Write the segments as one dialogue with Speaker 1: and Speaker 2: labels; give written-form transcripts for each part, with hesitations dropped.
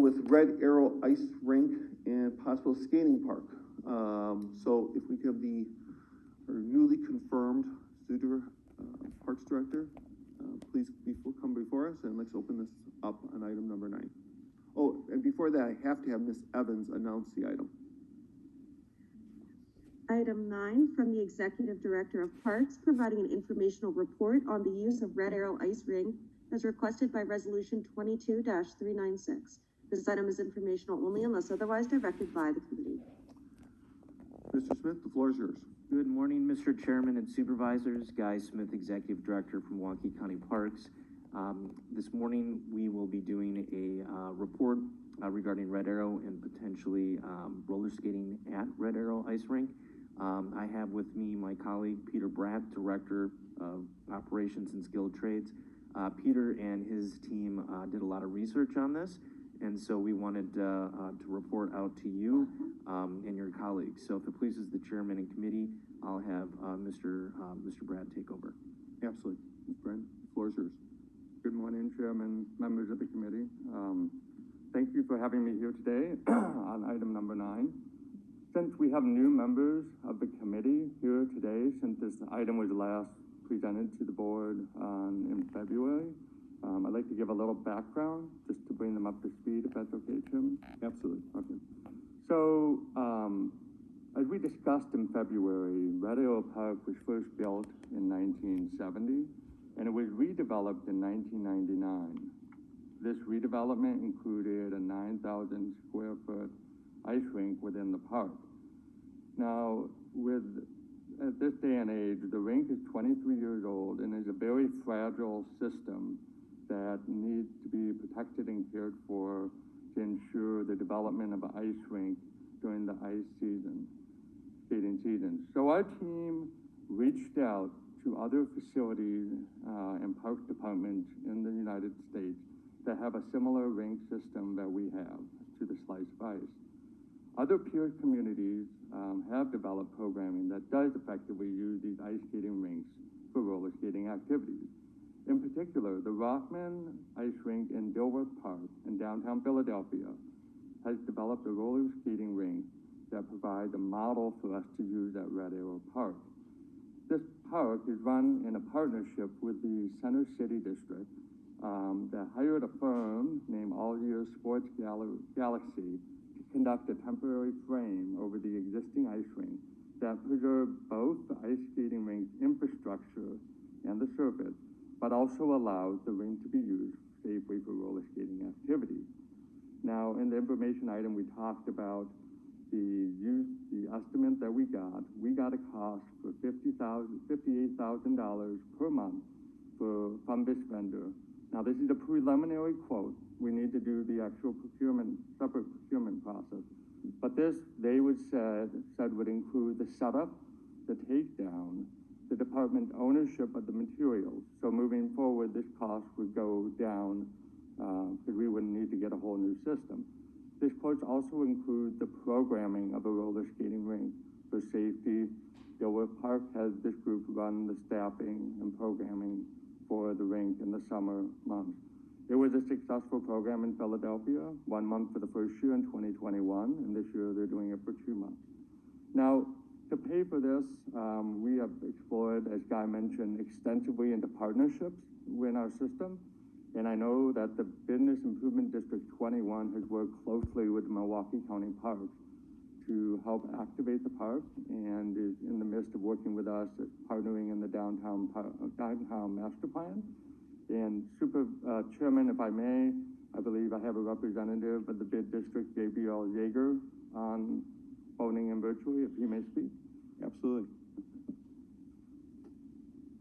Speaker 1: with Red Arrow Ice Rink and possible skating park. So if we could have our newly confirmed Parks Director, please come before us, and let's open this up on item number 9. Oh, and before that, I have to have Ms. Evans announce the item.
Speaker 2: Item 9 from the Executive Director of Parks, providing an informational report on the use of Red Arrow Ice Rink as requested by Resolution 22-396. This item is informational only unless otherwise directed by the committee.
Speaker 1: Mr. Smith, the floor is yours.
Speaker 3: Good morning, Mr. Chairman and Supervisors. Guy Smith, Executive Director from Milwaukee County Parks. This morning, we will be doing a report regarding Red Arrow and potentially roller skating at Red Arrow Ice Rink. I have with me my colleague, Peter Bratt, Director of Operations and Skilled Trades. Peter and his team did a lot of research on this, and so we wanted to report out to you and your colleagues. So if it pleases the chairman and committee, I'll have Mr. Bratt take over.
Speaker 1: Absolutely. Ms. Bratt, the floor is yours.
Speaker 4: Good morning, Chairman, members of the committee. Thank you for having me here today on item number 9. Since we have new members of the committee here today, since this item was last presented to the board in February, I'd like to give a little background just to bring them up to speed, if that's okay, Chairman.
Speaker 1: Absolutely.
Speaker 4: Okay. So, as we discussed in February, Red Arrow Park was first built in 1970, and it was redeveloped in 1999. This redevelopment included a 9,000 square foot ice rink within the park. Now, at this day and age, the rink is 23 years old and is a very fragile system that needs to be protected and cared for to ensure the development of an ice rink during the skating season. So our team reached out to other facilities and park departments in the United States that have a similar rink system that we have to the slice of ice. Other peer communities have developed programming that does effectively use these ice skating rinks for roller skating activities. In particular, the Rockman Ice Rink in Dilworth Park in downtown Philadelphia has developed a roller skating rink that provides a model for us to use at Red Arrow Park. This park is run in a partnership with the Center City District that hired a firm named All Year Sports Galaxy to conduct a temporary frame over the existing ice rink that preserved both the ice skating rink infrastructure and the surface, but also allows the rink to be used safely for roller skating activities. Now, in the information item, we talked about the estimate that we got a cost for $58,000 per month from this vendor. Now, this is a preliminary quote. We need to do the actual separate procurement process. But this, they said would include the setup, the takedown, the department ownership of the materials. So moving forward, this cost would go down because we wouldn't need to get a whole new system. This quote also includes the programming of a roller skating rink for safety. Dilworth Park has this group run the staffing and programming for the rink in the summer months. It was a successful program in Philadelphia, 1 month for the first year in 2021, and this year they're doing it for 2 months. Now, to pay for this, we have explored, as Guy mentioned, extensively into partnerships in our system. And I know that the Business Improvement District 21 has worked closely with Milwaukee County Parks to help activate the park and is in the midst of working with us at partnering in the downtown master plan. And Chairman, if I may, I believe I have a representative of the bid district, Gabriel Yeager, on phoning in virtually, if he may speak.
Speaker 1: Absolutely.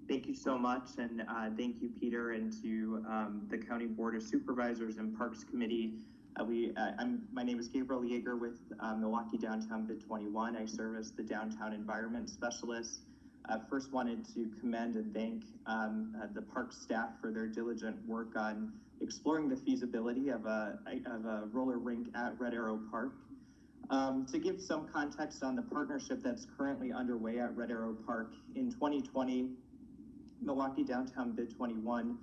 Speaker 5: Thank you so much, and thank you, Peter, and to the County Board of Supervisors and Parks Committee. My name is Gabriel Yeager with Milwaukee Downtown Bid 21. I serve as the Downtown Environment Specialist. First wanted to commend and thank the park staff for their diligent work on exploring the feasibility of a roller rink at Red Arrow Park. To give some context on the partnership that's currently underway at Red Arrow Park, in 2020, Milwaukee Downtown Bid 21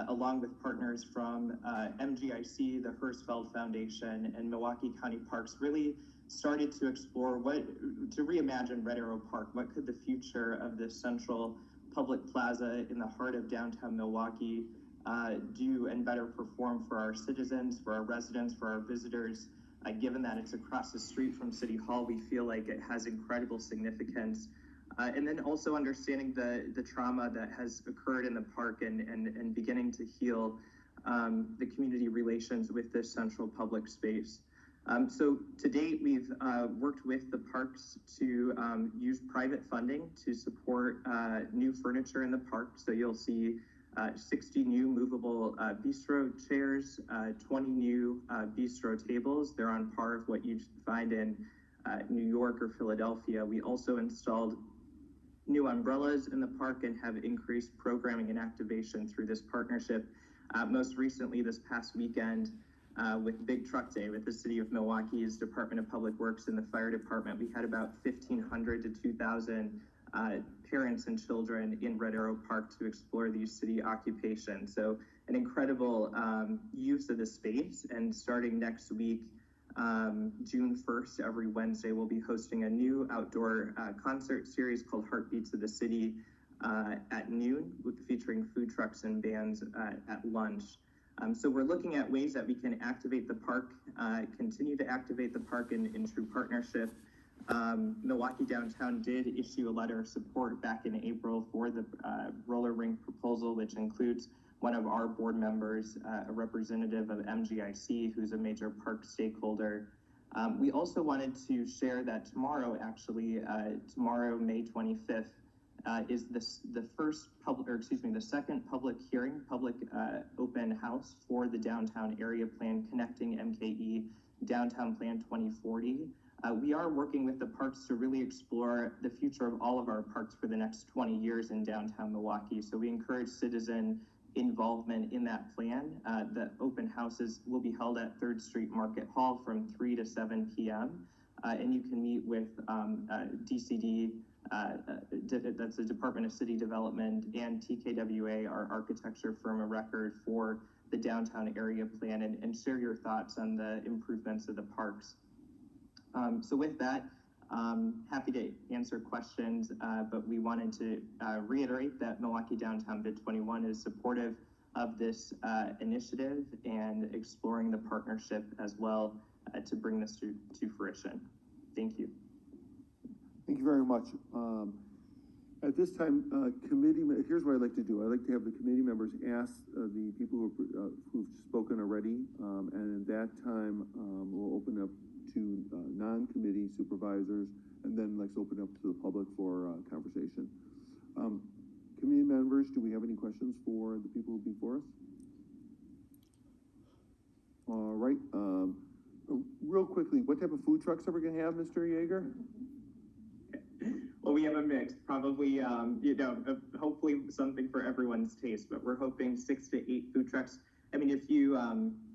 Speaker 5: along with partners from MGIC, the Hersfeld Foundation, and Milwaukee County Parks, really started to explore to reimagine Red Arrow Park. What could the future of this central public plaza in the heart of downtown Milwaukee do and better perform for our citizens, for our residents, for our visitors? Given that it's across the street from City Hall, we feel like it has incredible significance. And then also understanding the trauma that has occurred in the park and beginning to heal the community relations with this central public space. So to date, we've worked with the parks to use private funding to support new furniture in the park. So you'll see 60 new movable bistro chairs, 20 new bistro tables. They're on par with what you'd find in New York or Philadelphia. We also installed new umbrellas in the park and have increased programming and activation through this partnership. Most recently, this past weekend, with Big Truck Day with the City of Milwaukee's Department of Public Works and the Fire Department, we had about 1,500 to 2,000 parents and children in Red Arrow Park to explore these city occupations. So an incredible use of the space, and starting next week, June 1st, every Wednesday, we'll be hosting a new outdoor concert series called Heartbeats of the City at noon, featuring food trucks and bands at lunch. So we're looking at ways that we can activate the park, continue to activate the park in true partnership. Milwaukee Downtown did issue a letter of support back in April for the roller rink proposal, which includes one of our board members, a representative of MGIC, who's a major park stakeholder. We also wanted to share that tomorrow, actually, tomorrow, May 25th, is the second public hearing, public open house for the downtown area plan connecting MKE Downtown Plan 2040. We are working with the parks to really explore the future of all of our parks for the next 20 years in downtown Milwaukee. So we encourage citizen involvement in that plan. The open houses will be held at 3rd Street Market Hall from 3 to 7 p.m. And you can meet with DCD, that's the Department of City Development, and TKWA, our architecture firm of record for the downtown area plan, and share your thoughts on the improvements of the parks. So with that, happy to answer questions, but we wanted to reiterate that Milwaukee Downtown Bid 21 is supportive of this initiative and exploring the partnership as well to bring this to fruition. Thank you.
Speaker 1: Thank you very much. At this time, here's what I'd like to do. I'd like to have the committee members ask the people who've spoken already, and at that time, we'll open up to non-committee supervisors, and then let's open up to the public for conversation. Committee members, do we have any questions for the people before us? All right. Real quickly, what type of food trucks are we going to have, Mr. Yeager?
Speaker 5: Well, we have a mix, probably, hopefully something for everyone's taste, but we're hoping 6 to 8 food trucks. I mean, if you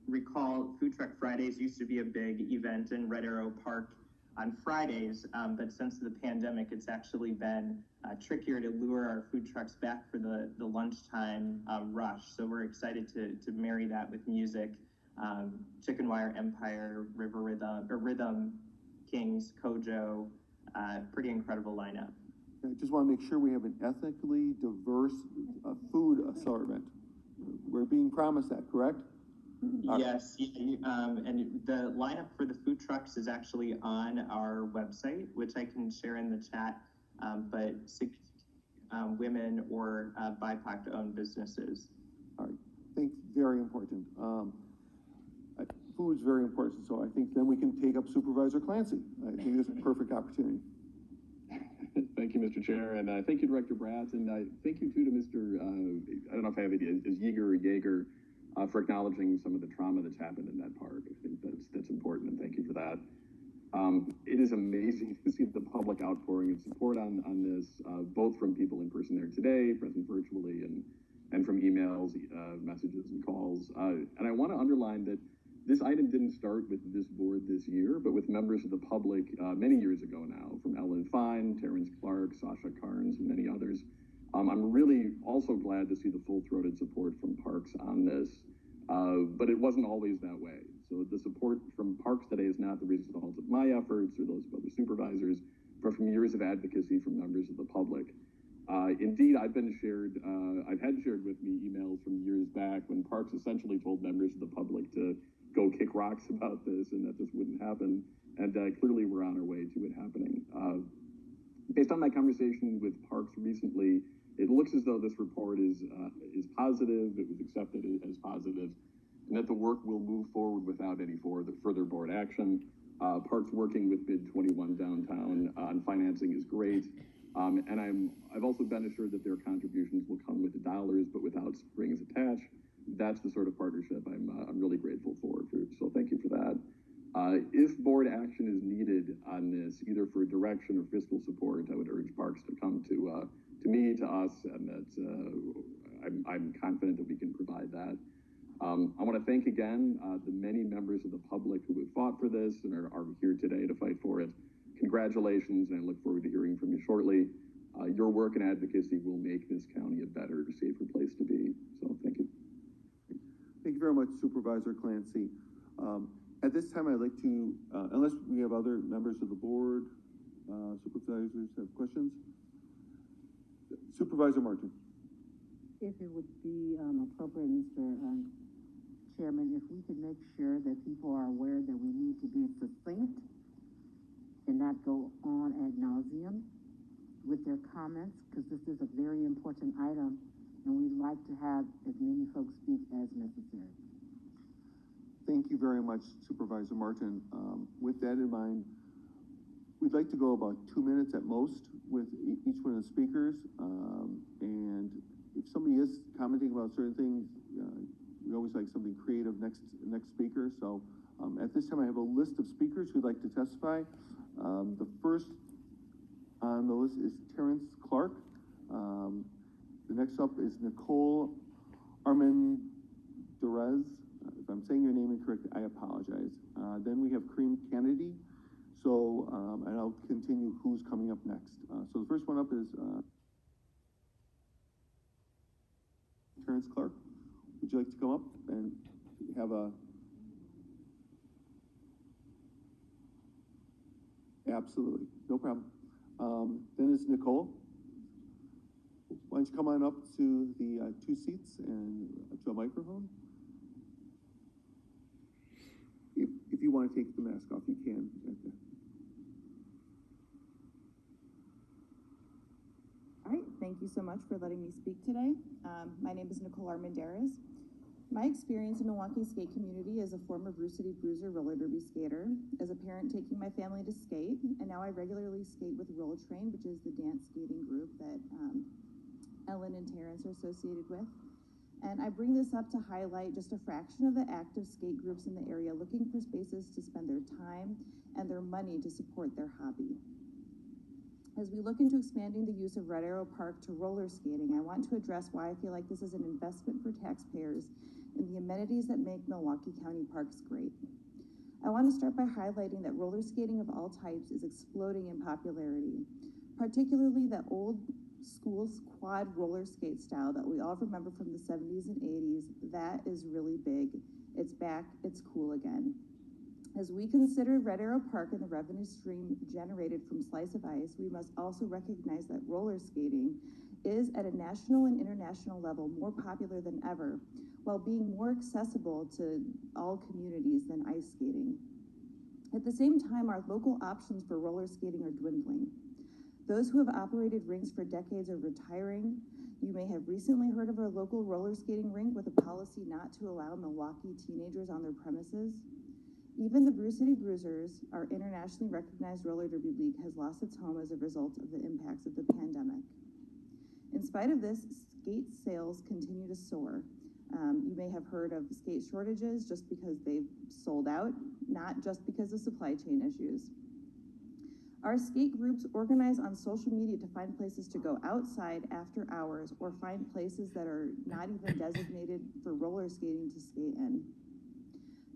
Speaker 5: recall, Food Truck Fridays used to be a big event in Red Arrow Park on Fridays, but since the pandemic, it's actually been trickier to lure our food trucks back for the lunchtime rush. So we're excited to marry that with music. Chicken Wire Empire, Rhythm Kings, Kojo, pretty incredible lineup.
Speaker 1: I just want to make sure we have an ethically diverse food assortment. We're being promised that, correct?
Speaker 5: Yes, and the lineup for the food trucks is actually on our website, which I can share in the chat, but women or BIPOC-owned businesses.
Speaker 1: All right, I think very important. Food is very important, so I think then we can take up Supervisor Clancy. I think it's a perfect opportunity.
Speaker 6: Thank you, Mr. Chair, and thank you, Director Bratz, and thank you too to Mr. I don't know if I have it as Yeager for acknowledging some of the trauma that's happened in that park. I think that's important, and thank you for that. It is amazing to see the public outpouring and support on this, both from people in person there today, present virtually, and from emails, messages, and calls. And I want to underline that this item didn't start with this board this year, but with members of the public many years ago now, from Ellen Fine, Terrence, Clarke, Sasha, Karnes, and many others, I'm really also glad to see the full-throated support from Parks on this, but it wasn't always that way. So the support from Parks today is not the result of my efforts or those of other supervisors, but from years of advocacy from members of the public. Indeed, I've had shared with me emails from years back when Parks essentially told members of the public to go kick rocks about this and that this wouldn't happen. And clearly we're on our way to it happening. Based on my conversation with Parks recently, it looks as though this report is positive, it was accepted as positive, and that the work will move forward without any further board action. Parks working with Bid 21 downtown on financing is great. And I've also been assured that their contributions will come with dollars, but without strings attached. That's the sort of partnership I'm really grateful for. So thank you for that. If board action is needed on this, either for direction or fiscal support, I would urge Parks to come to me, to us, and that I'm confident that we can provide that. I want to thank again the many members of the public who have fought for this and are here today to fight for it. Congratulations, and I look forward to hearing from you shortly. Your work and advocacy will make this county a better, safer place to be. So thank you.
Speaker 1: Thank you very much, Supervisor Clancy. At this time, I'd like to, unless we have other members of the board, supervisors have questions? Supervisor Martin.
Speaker 7: If it would be appropriate, Mr. Chairman, if we could make sure that people are aware that we need to be succinct and not go on ad nauseum with their comments, because this is a very important item, and we'd like to have as many folks speak as necessary.
Speaker 1: Thank you very much, Supervisor Martin. With that in mind, we'd like to go about 2 minutes at most with each one of the speakers. And if somebody is commenting about certain things, we always like something creative next speaker. So at this time, I have a list of speakers who'd like to testify. The first on the list is Terrence Clarke. The next up is Nicole Armendaris. If I'm saying your name incorrectly, I apologize. Then we have Kennedy. So, and I'll continue who's coming up next. So the first one up is Terrence Clarke. Would you like to come up and have a... Absolutely, no problem. Then it's Nicole. Why don't you come on up to the 2 seats and to a microphone? If you want to take the mask off, you can.
Speaker 8: All right, thank you so much for letting me speak today. My name is Nicole Armendaris. My experience in the Milwaukee skate community as a former Brew City Bruiser roller derby skater, as a parent taking my family to skate, and now I regularly skate with RollTrain, which is the dance skating group that Ellen and Terrence are associated with. And I bring this up to highlight just a fraction of the active skate groups in the area looking for spaces to spend their time and their money to support their hobby. As we look into expanding the use of Red Arrow Park to roller skating, I want to address why I feel like this is an investment for taxpayers in the amenities that make Milwaukee County parks great. I want to start by highlighting that roller skating of all types is exploding in popularity, particularly the old school quad roller skate style that we all remember from the 70s and 80s. That is really big. It's back, it's cool again. As we consider Red Arrow Park and the revenue stream generated from Slice of Ice, we must also recognize that roller skating is at a national and international level more popular than ever, while being more accessible to all communities than ice skating. At the same time, our local options for roller skating are dwindling. Those who have operated rinks for decades are retiring. You may have recently heard of our local roller skating rink with a policy not to allow Milwaukee teenagers on their premises. Even the Brew City Bruisers, our internationally recognized roller derby league, has lost its home as a result of the impacts of the pandemic. In spite of this, skate sales continue to soar. You may have heard of skate shortages just because they've sold out, not just because of supply chain issues. Our skate groups organize on social media to find places to go outside after hours or find places that are not even designated for roller skating to skate in.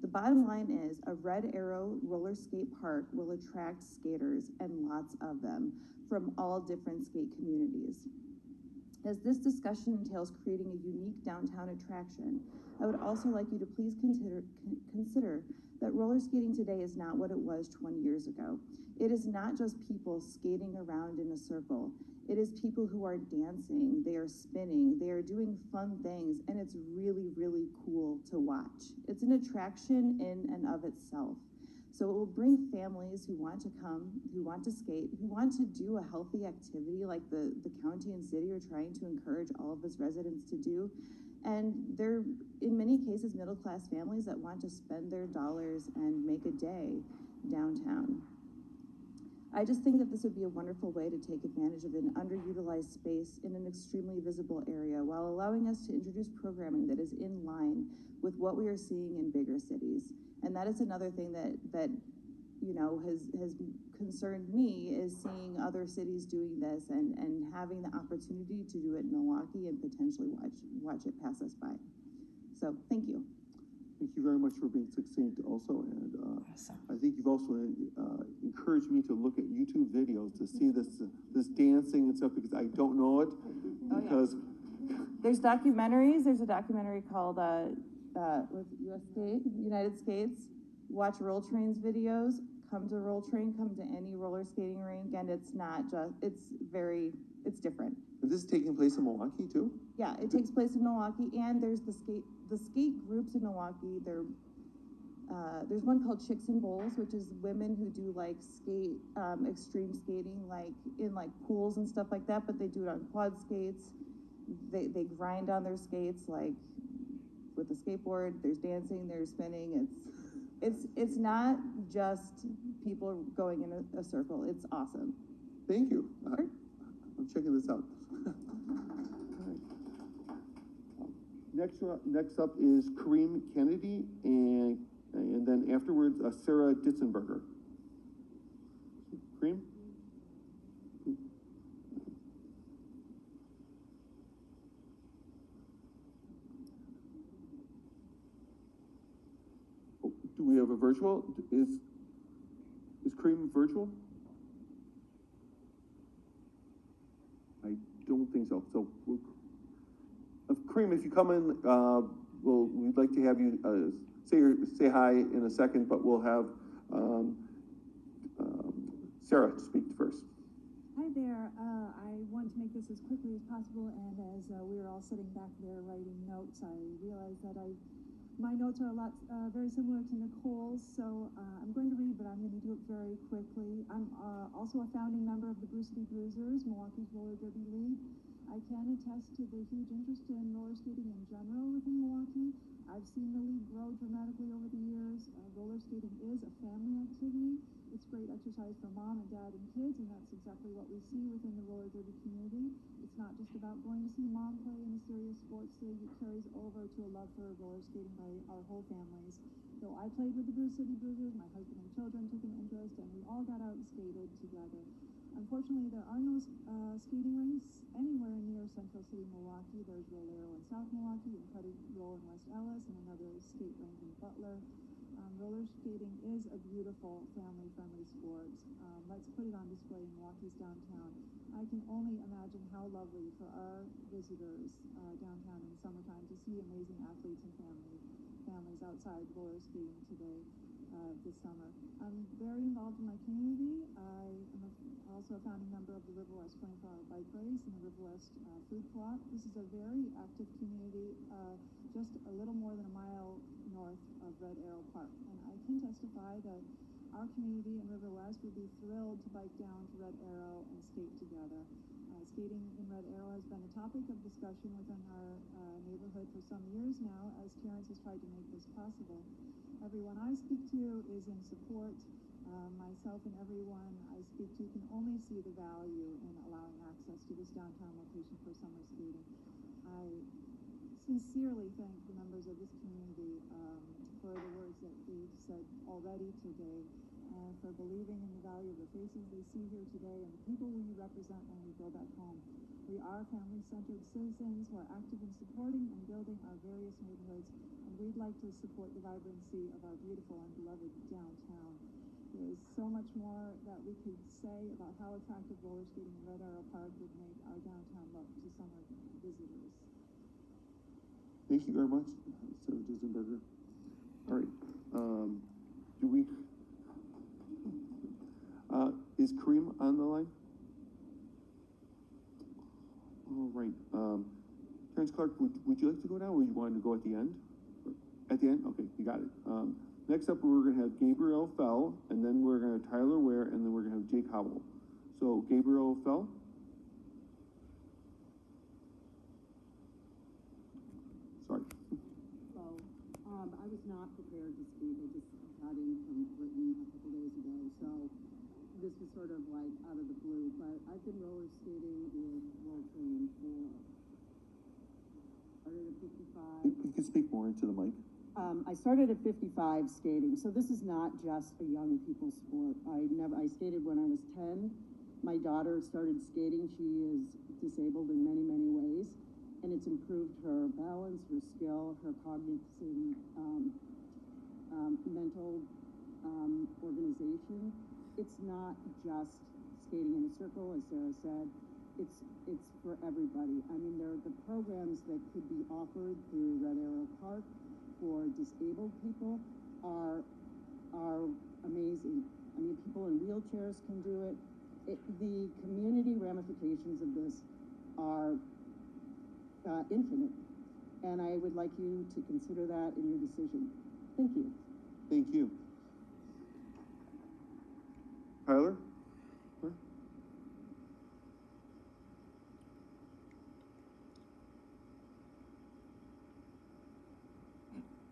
Speaker 8: The bottom line is a Red Arrow roller skate park will attract skaters, and lots of them, from all different skate communities. As this discussion entails creating a unique downtown attraction, I would also like you to please consider that roller skating today is not what it was 20 years ago. It is not just people skating around in a circle. It is people who are dancing, they are spinning, they are doing fun things, and it's really, really cool to watch. It's an attraction in and of itself. So it will bring families who want to come, who want to skate, who want to do a healthy activity like the county and city are trying to encourage all of its residents to do. And they're, in many cases, middle-class families that want to spend their dollars and make a day downtown. I just think that this would be a wonderful way to take advantage of an underutilized space in an extremely visible area while allowing us to introduce programming that is in line with what we are seeing in bigger cities. And that is another thing that you know, has concerned me, is seeing other cities doing this and having the opportunity to do it in Milwaukee and potentially watch it pass us by. So thank you.
Speaker 1: Thank you very much for being succinct also, and I think you've also encouraged me to look at YouTube videos to see this dancing and stuff, because I don't know it. Because
Speaker 8: there's documentaries. There's a documentary called with United Skates. Watch RollTrain's videos. Come to RollTrain. Come to any roller skating rink, and it's not just. It's different.
Speaker 1: Is this taking place in Milwaukee too?
Speaker 8: Yeah, it takes place in Milwaukee, and there's the skate groups in Milwaukee. There's one called Chicks and Bowls, which is women who do like extreme skating, like in like pools and stuff like that, but they do it on quad skates. They grind on their skates like with a skateboard. There's dancing, there's spinning. It's not just people going in a circle. It's awesome.
Speaker 1: Thank you. I'm checking this out. Next up is Kareem Kennedy, and then afterwards Sarah Ditzenberger. Kareem? Oh, do we have a virtual? Is Kareem virtual? I don't think so. So, Kareem, if you come in, we'd like to have you say hi in a second, but we'll have Sarah speak first.
Speaker 9: Hi there. I want to make this as quickly as possible, and as we were all sitting back there writing notes, I realized that my notes are a lot very similar to Nicole's, so I'm going to read, but I'm going to do it very quickly. I'm also a founding member of the Brucety Bruisers, Milwaukee's roller derby league. I can attest to the huge interest in roller skating in general within Milwaukee. I've seen the league grow dramatically over the years. Roller skating is a family activity. It's great exercise for mom and dad and kids, and that's exactly what we see within the roller derby community. It's not just about going to see mom play in a serious sports league. It carries over to a love for roller skating by our whole families. So I played with the Brucety Bruisers. My husband and children took an interest, and we all got out and skated together. Unfortunately, there are no skating rinks anywhere near Central City, Milwaukee. There's Rollero in South Milwaukee, and Cuddy Roll in West Ellis, and another skate rink in Butler. Roller skating is a beautiful family-friendly sport. Let's put it on display in Milwaukee's downtown. I can only imagine how lovely for our visitors downtown in the summertime to see amazing athletes and families outside roller skating today. This summer. I'm very involved in my community. I am also a founding member of the River West 24-hour bike race and the River West food co-op. This is a very active community, just a little more than a mile north of Red Arrow Park. And I can testify that our community in River West would be thrilled to bike down to Red Arrow and skate together. Skating in Red Arrow has been a topic of discussion within our neighborhood for some years now, as Terrence has tried to make this possible. Everyone I speak to is in support. Myself and everyone I speak to can only see the value in allowing access to this downtown location for summer skating. I sincerely thank the members of this community for the words that they've said already today, and for believing in the value of the faces they see here today and the people we represent when we go back home. We are family-centered citizens who are active in supporting and building our various neighborhoods, and we'd like to support the vibrancy of our beautiful and beloved downtown. There's so much more that we could say about how attractive roller skating in Red Arrow Park would make our downtown look to summer visitors.
Speaker 1: Thank you very much, Sarah Ditzenberger. All right, do we, is Kareem on the line? All right, Terrence, Clarke, would you like to go now, or you wanted to go at the end? At the end? Okay, you got it. Next up, we're gonna have Gabriel Fell, and then we're gonna have Tyler Ware, and then we're gonna have Jake Howell. So, Gabriel Fell? Sorry.
Speaker 7: So, I was not prepared to speak. I just got in from Britain a couple days ago, so this was sort of like out of the blue. But I've been roller skating with RollTrain for started at 55.
Speaker 1: You can speak more into the mic.
Speaker 7: I started at 55 skating, so this is not just a young people's sport. I skated when I was 10. My daughter started skating. She is disabled in many, many ways, and it's improved her balance, her skill, her cognitive, mental organization. It's not just skating in a circle, as Sarah said. It's for everybody. I mean, there are the programs that could be offered through Red Arrow Park for disabled people are amazing. I mean, people in wheelchairs can do it. The community ramifications of this are infinite, and I would like you to consider that in your decision. Thank you.
Speaker 1: Thank you. Tyler?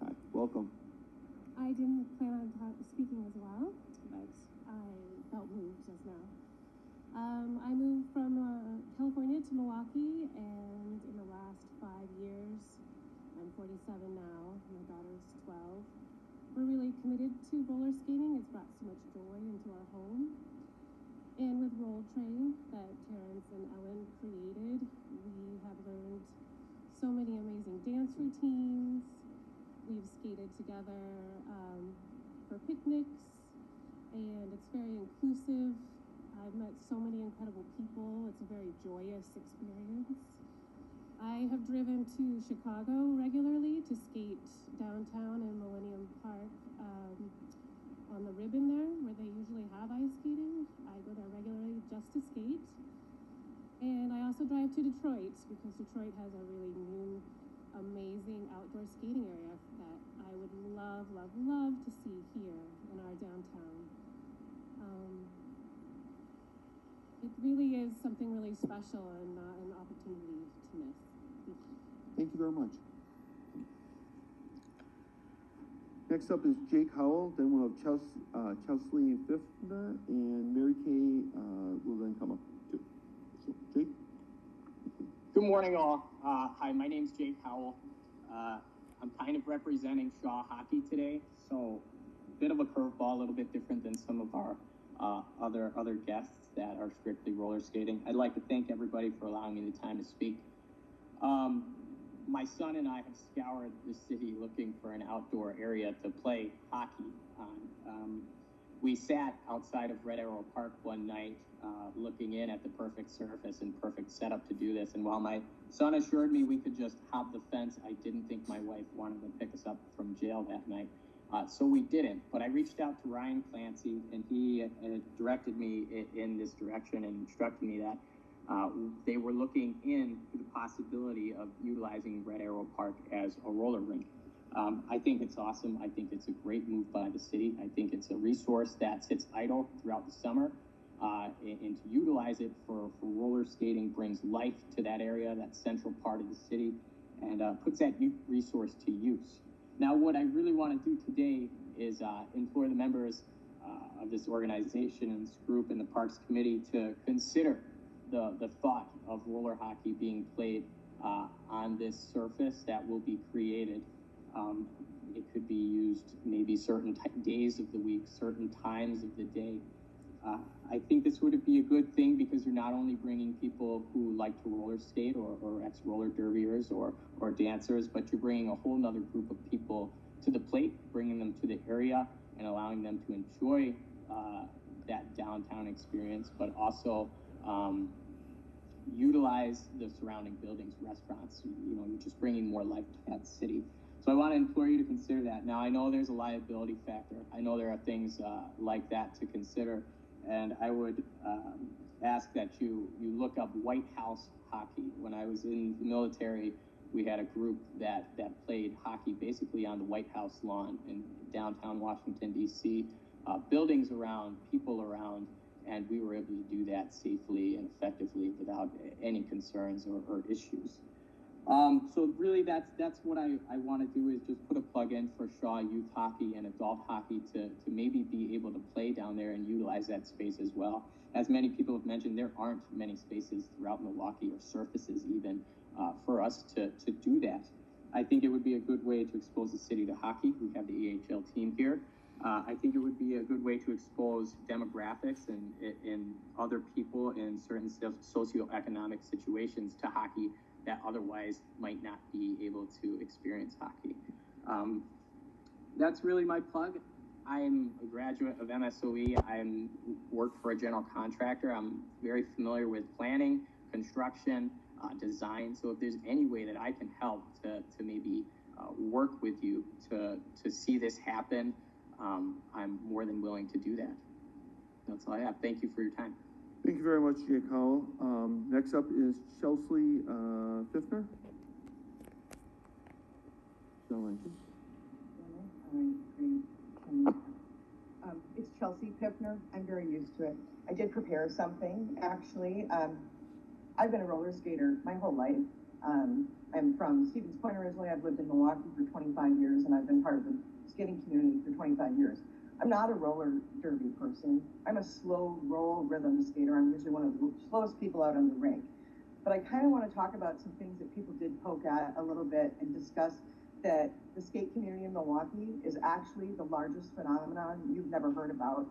Speaker 1: Hi, welcome.
Speaker 10: I didn't plan on speaking as well, but I felt moved just now. I moved from California to Milwaukee, and in the last 5 years, I'm 47 now, my daughter's 12. We're really committed to roller skating. It's brought so much joy into our home. And with RollTrain that Terrence and Ellen created, we have learned so many amazing dance routines. We've skated together for picnics, and it's very inclusive. I've met so many incredible people. It's a very joyous experience. I have driven to Chicago regularly to skate downtown in Millennium Park on the ribbon there, where they usually have ice skating. I go there regularly just to skate. And I also drive to Detroit, because Detroit has a really new, amazing outdoor skating area that I would love, love, love to see here in our downtown. It really is something really special and not an opportunity to miss.
Speaker 1: Thank you very much. Next up is Jake Howell, then we'll have Chelsey Pfiffner, and Marykay will then come up too. So, Jake?
Speaker 11: Good morning, all. Hi, my name's Jake Howell. I'm kind of representing Shaw Hockey today, so a bit of a curveball, a little bit different than some of our other guests that are strictly roller skating. I'd like to thank everybody for allowing me the time to speak. My son and I have scoured the city looking for an outdoor area to play hockey on. We sat outside of Red Arrow Park one night looking in at the perfect surface and perfect setup to do this. And while my son assured me we could just hop the fence, I didn't think my wife wanted to pick us up from jail that night. So we didn't. But I reached out to Ryan Clancy, and he directed me in this direction and instructed me that they were looking into the possibility of utilizing Red Arrow Park as a roller rink. I think it's awesome. I think it's a great move by the city. I think it's a resource that sits idle throughout the summer, and to utilize it for roller skating brings life to that area, that central part of the city, and puts that resource to use. Now, what I really want to do today is implore the members of this organization and this group and the Parks Committee to consider the thought of roller hockey being played on this surface that will be created. It could be used maybe certain days of the week, certain times of the day. I think this would be a good thing because you're not only bringing people who like to roller skate or ex-roller derbiers or dancers, but you're bringing a whole nother group of people to the plate, bringing them to the area and allowing them to enjoy that downtown experience, but also utilize the surrounding buildings, restaurants. You know, you're just bringing more life to that city. So I want to implore you to consider that. Now, I know there's a liability factor. I know there are things like that to consider, and I would ask that you look up White House hockey. When I was in the military, we had a group that played hockey basically on the White House lawn in downtown Washington, D.C., buildings around, people around, and we were able to do that safely and effectively without any concerns or issues. So really that's what I want to do, is just put a plug in for Shaw Youth Hockey and adult hockey to maybe be able to play down there and utilize that space as well. As many people have mentioned, there aren't many spaces throughout Milwaukee, or surfaces even, for us to do that. I think it would be a good way to expose the city to hockey. We have the AHL team here. I think it would be a good way to expose demographics and other people in certain socioeconomic situations to hockey that otherwise might not be able to experience hockey. That's really my plug. I'm a graduate of MSOE. I'm worked for a general contractor. I'm very familiar with planning, construction, design. So if there's any way that I can help to maybe work with you to see this happen, I'm more than willing to do that. That's all I have. Thank you for your time.
Speaker 1: Thank you very much, Jake Howell. Next up is Chelsey Pfiffner.
Speaker 12: It's Chelsey Pfiffner. I'm very used to it. I did prepare something, actually. I've been a roller skater my whole life. I'm from Stevens Point originally. I've lived in Milwaukee for 25 years, and I've been part of the skating community for 25 years. I'm not a roller derby person. I'm a slow roll rhythm skater. I'm usually one of the slowest people out on the rink. But I kind of want to talk about some things that people did poke at a little bit and discuss that the skate community in Milwaukee is actually the largest phenomenon you've never heard about.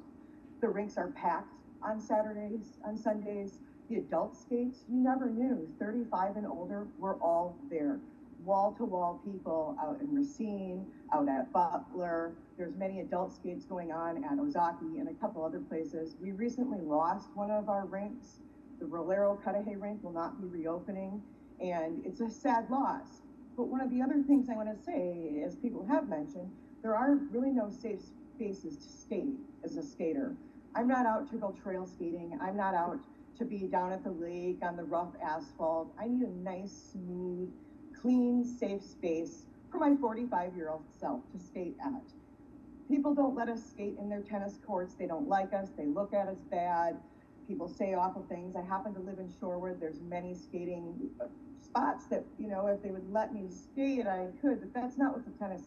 Speaker 12: The rinks are packed on Saturdays, on Sundays. The adult skates, you never knew, 35 and older, were all there. Wall-to-wall people out in Racine, out at Butler. There's many adult skates going on at Ozaki and a couple other places. We recently lost one of our rinks. The Rolero Cudahy rink will not be reopening, and it's a sad loss. But one of the other things I want to say, as people have mentioned, there are really no safe spaces to skate as a skater. I'm not out to go trail skating. I'm not out to be down at the lake on the rough asphalt. I need a nice, smooth, clean, safe space for my 45-year-old self to skate at. People don't let us skate in their tennis courts. They don't like us. They look at us bad. People say awful things. I happen to live in Shorewood. There's many skating spots that, you know, if they would let me skate, I could, but that's not what the tennis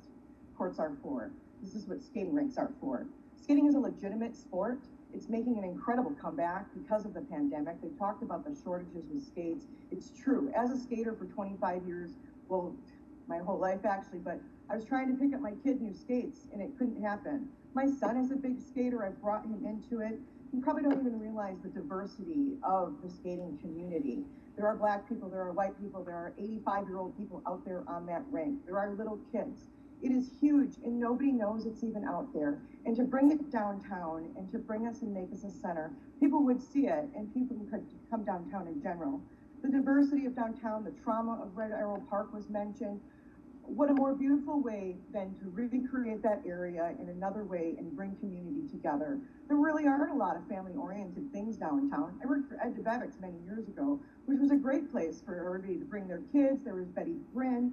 Speaker 12: courts are for. This is what skating rinks are for. Skating is a legitimate sport. It's making an incredible comeback because of the pandemic. They talked about the shortages with skates. It's true. As a skater for 25 years, well, my whole life actually, but I was trying to pick up my kid new skates and it couldn't happen. My son is a big skater. I've brought him into it. You probably don't even realize the diversity of the skating community. There are black people, there are white people, there are 85-year-old people out there on that rink. There are little kids. It is huge, and nobody knows it's even out there. And to bring it downtown and to bring us and make us a center, people would see it, and people could come downtown in general. The diversity of downtown, the trauma of Red Arrow Park was mentioned. What a more beautiful way than to recreate that area in another way and bring community together. There really aren't a lot of family-oriented things downtown. I worked for Ed DeBevick's many years ago, which was a great place for everybody to bring their kids. There was Betty Bryn.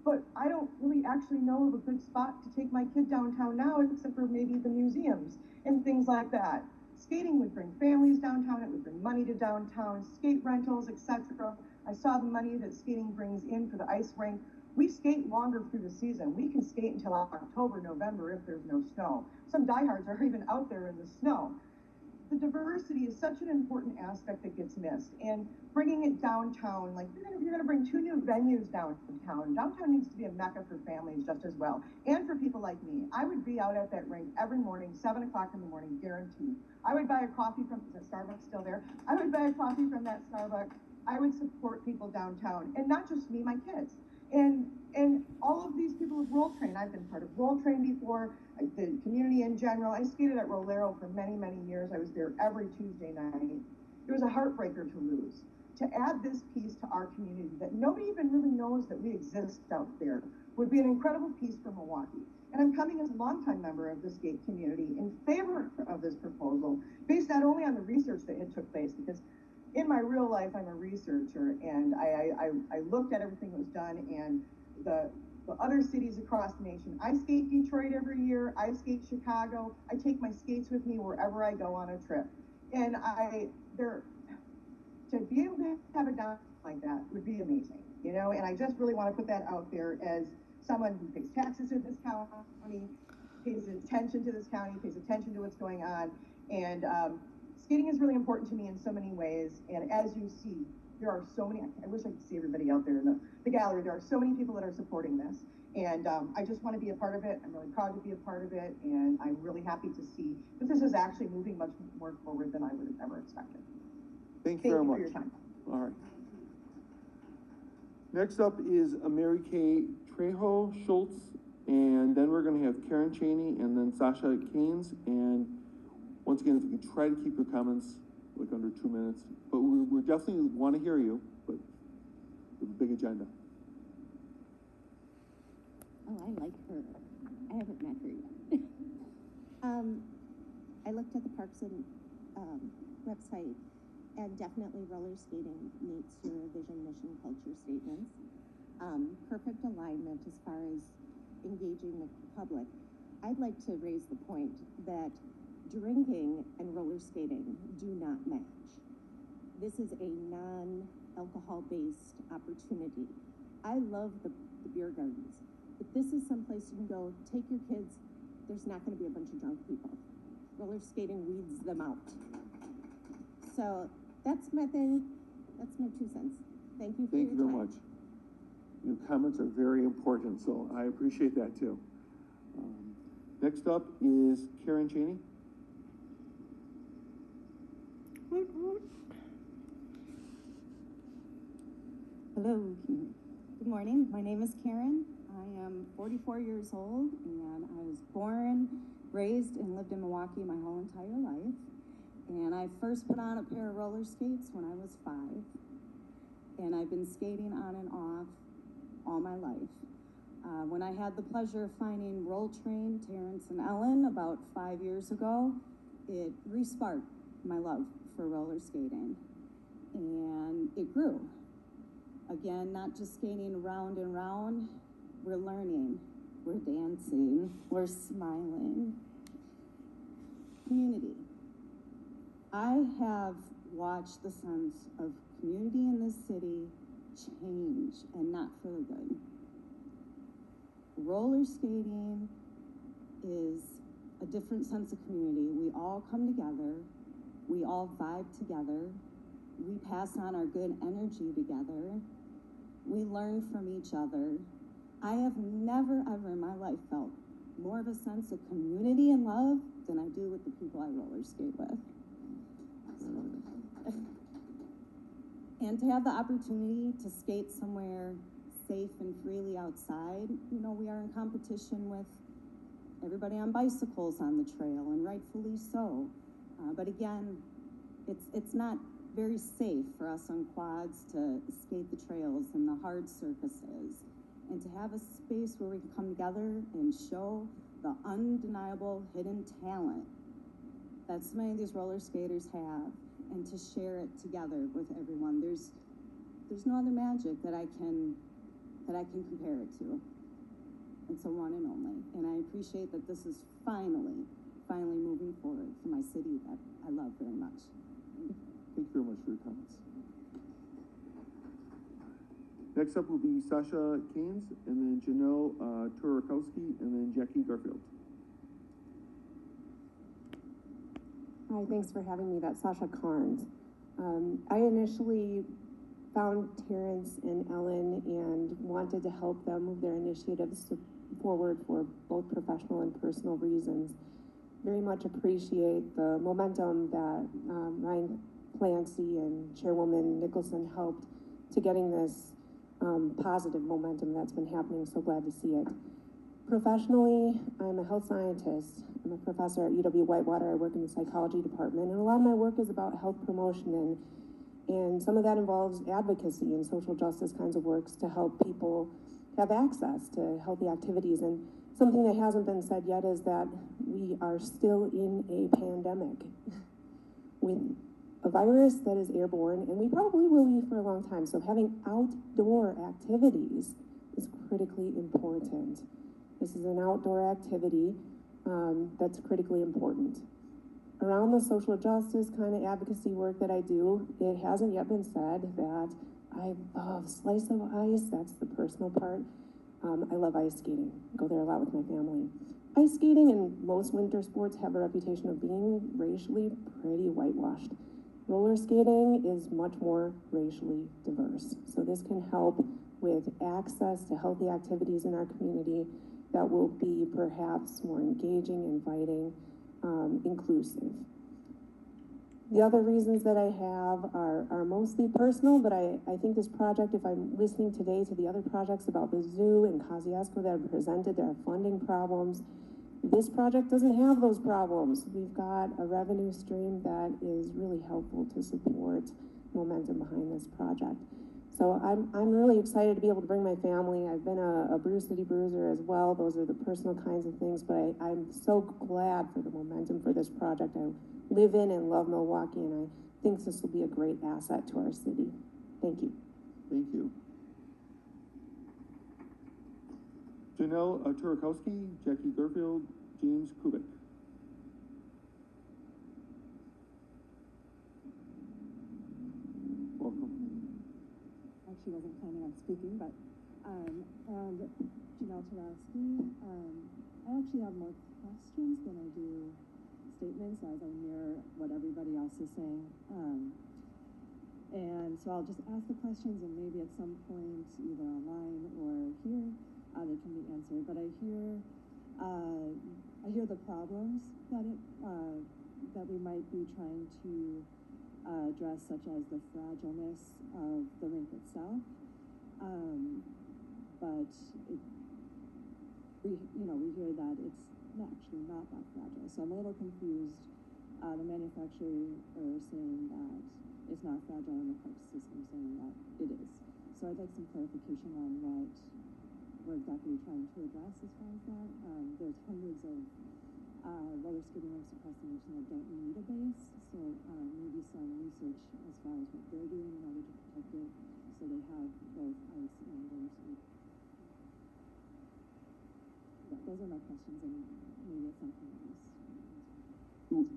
Speaker 12: But I don't really actually know of a good spot to take my kid downtown now, except for maybe the museums and things like that. Skating would bring families downtown, it would bring money to downtown, skate rentals, etc. I saw the money that skating brings in for the ice rink. We skate longer through the season. We can skate until October, November if there's no snow. Some diehards are even out there in the snow. The diversity is such an important aspect that gets missed, and bringing it downtown, like you're gonna bring 2 new venues downtown. Downtown needs to be a mecca for families just as well, and for people like me. I would be out at that rink every morning, 7 o'clock in the morning, guaranteed. I would buy a coffee from, is that Starbucks still there? I would buy a coffee from that Starbucks. I would support people downtown, and not just me, my kids. And And all of these people with RollTrain, I've been part of RollTrain before, the community in general. I skated at Rollero for many, many years. I was there every Tuesday night. It was a heartbreaker to lose. To add this piece to our community that nobody even really knows that we exist out there would be an incredible piece for Milwaukee. And I'm coming as a longtime member of the skate community in favor of this proposal, based not only on the research that had took place, because in my real life, I'm a researcher, and I looked at everything that was done, and the other cities across the nation. I skate Detroit every year. I skate Chicago. I take my skates with me wherever I go on a trip. And to be able to have a down like that would be amazing, you know? And I just really want to put that out there as someone who pays taxes in this county, pays attention to this county, pays attention to what's going on. And skating is really important to me in so many ways. And as you see, there are so many, I wish I could see everybody out there in the gallery. There are so many people that are supporting this. And I just want to be a part of it. I'm really proud to be a part of it. And I'm really happy to see that this is actually moving much more forward than I would have ever expected.
Speaker 1: Thank you very much.
Speaker 12: For your time.
Speaker 1: All right. Next up is Marykay Trejo, Schultz, and then we're going to have Schultz-Cheney and then Sasha Karnes. And once again, if you can try to keep your comments like under 2 minutes, but we definitely want to hear you, but with a big agenda.
Speaker 13: Oh, I like her. I haven't met her yet. I looked at the Parks and website, and definitely roller skating meets your vision, mission, culture statements. Perfect alignment as far as engaging the public. I'd like to raise the point that drinking and roller skating do not match. This is a non-alcohol-based opportunity. I love the beer gardens, but this is someplace you can go, take your kids. There's not going to be a bunch of drunk people. Roller skating weeds them out. So that's my thing. That's my 2 cents. Thank you for your time.
Speaker 1: Thank you very much. Your comments are very important, so I appreciate that too. Next up is Schultz-Cheney.
Speaker 14: Hello. Good morning. My name is Karen. I am 44 years old, and I was born, raised, and lived in Milwaukee my whole entire life. And I first put on a pair of roller skates when I was 5. And I've been skating on and off all my life. When I had the pleasure of finding RollTrain, Terrence, and Ellen about 5 years ago, it re-sparked my love for roller skating. And it grew. Again, not just skating round and round, we're learning, we're dancing, we're smiling. Community. I have watched the sense of community in this city change, and not for the good. Roller skating is a different sense of community. We all come together, we all vibe together, we pass on our good energy together, we learn from each other. I have never, ever in my life felt more of a sense of community and love than I do with the people I roller skate with. And to have the opportunity to skate somewhere safe and freely outside, you know, we are in competition with everybody on bicycles on the trail, and rightfully so. But again, it's not very safe for us on quads to skate the trails and the hard surfaces. And to have a space where we can come together and show the undeniable hidden talent that so many of these roller skaters have, and to share it together with everyone. There's no other magic that I can compare it to. It's a one and only. And I appreciate that this is finally moving forward for my city that I love very much.
Speaker 1: Thank you very much for your comments. Next up will be Sasha Karnes, and then Janell Gorzalski, and then Jackie Garfield.
Speaker 15: Hi, thanks for having me. That's Sasha Karnes. I initially found Terrence and Ellen and wanted to help them move their initiatives forward for both professional and personal reasons. Very much appreciate the momentum that Ryan Clancy and Chairwoman Nicholson helped to getting this positive momentum that's been happening. So glad to see it. Professionally, I'm a health scientist. I'm a professor at UW-Whitewater. I work in the psychology department, and a lot of my work is about health promotion, and some of that involves advocacy and social justice kinds of works to help people have access to healthy activities. And something that hasn't been said yet is that we are still in a pandemic with a virus that is airborne, and we probably will be for a long time. So having outdoor activities is critically important. This is an outdoor activity that's critically important. Around the social justice kind of advocacy work that I do, it hasn't yet been said that I love slice of ice. That's the personal part. I love ice skating. Go there a lot with my family. Ice skating and most winter sports have a reputation of being racially pretty whitewashed. Roller skating is much more racially diverse. So this can help with access to healthy activities in our community that will be perhaps more engaging, inviting, inclusive. The other reasons that I have are mostly personal, but I think this project, if I'm listening today to the other projects about the zoo and Kosciuszko that are presented, there are funding problems. This project doesn't have those problems. We've got a revenue stream that is really helpful to support momentum behind this project. So I'm really excited to be able to bring my family. I've been a Brew City Bruiser as well. Those are the personal kinds of things, but I'm so glad for the momentum for this project. I live in and love Milwaukee, and I think this will be a great asset to our city. Thank you.
Speaker 1: Thank you. Janell Gorzalski, Jackie Garfield, James Kubek. Welcome.
Speaker 9: She wasn't planning on speaking, but and Janell Gorzalski. I actually have more questions than I do statements, as I mirror what everybody else is saying. And so I'll just ask the questions, and maybe at some point, either online or here, they can be answered. But I hear the problems that we might be trying to address, such as the fragileness of the rink itself. But we hear that it's actually not that fragile. So I'm a little confused. The manufacturer are saying that it's not fragile, and the park system saying that it is. So I'd like some clarification on what we're exactly trying to address as far as that. There's hundreds of roller skating rinks across the nation that don't need a base, so maybe some research as far as what they're doing in order to protect it, so they have both ice and roller skate. Yeah, those are my questions, and maybe at some point else.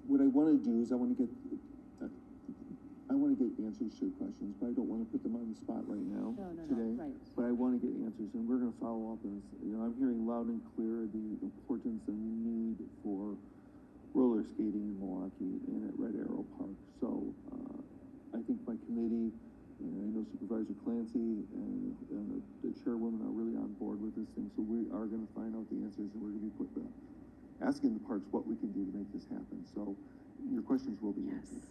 Speaker 1: What I want to do is I want to get answers to your questions, but I don't want to put them on the spot right now today.
Speaker 7: Right.
Speaker 1: But I want to get answers, and we're going to follow up on this. I'm hearing loud and clear the importance and need for roller skating in Milwaukee and at Red Arrow Park. So I think my committee, and I know Supervisor Clancy and the chairwoman are really on board with this thing. So we are going to find out the answers, and we're going to be asking the parks what we can do to make this happen. So your questions will be answered.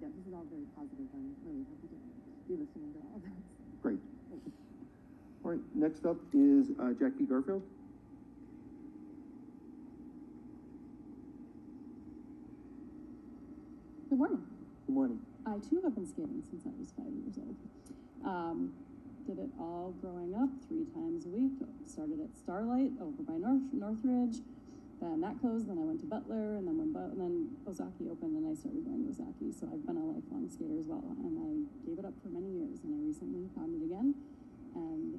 Speaker 9: Yeah, this is all very positive. I'm really happy to be listening to all that.
Speaker 1: Great. All right, next up is Jackie Garfield.
Speaker 16: Good morning.
Speaker 1: Good morning.
Speaker 16: I too have been skating since I was 5 years old. Did it all growing up 3 times a week. Started at Starlight over by Northridge. Then that closed, then I went to Butler, and then Ozaki opened, and I started going to Ozaki. So I've been a lifelong skater as well, and I gave it up for many years, and I recently found it again, and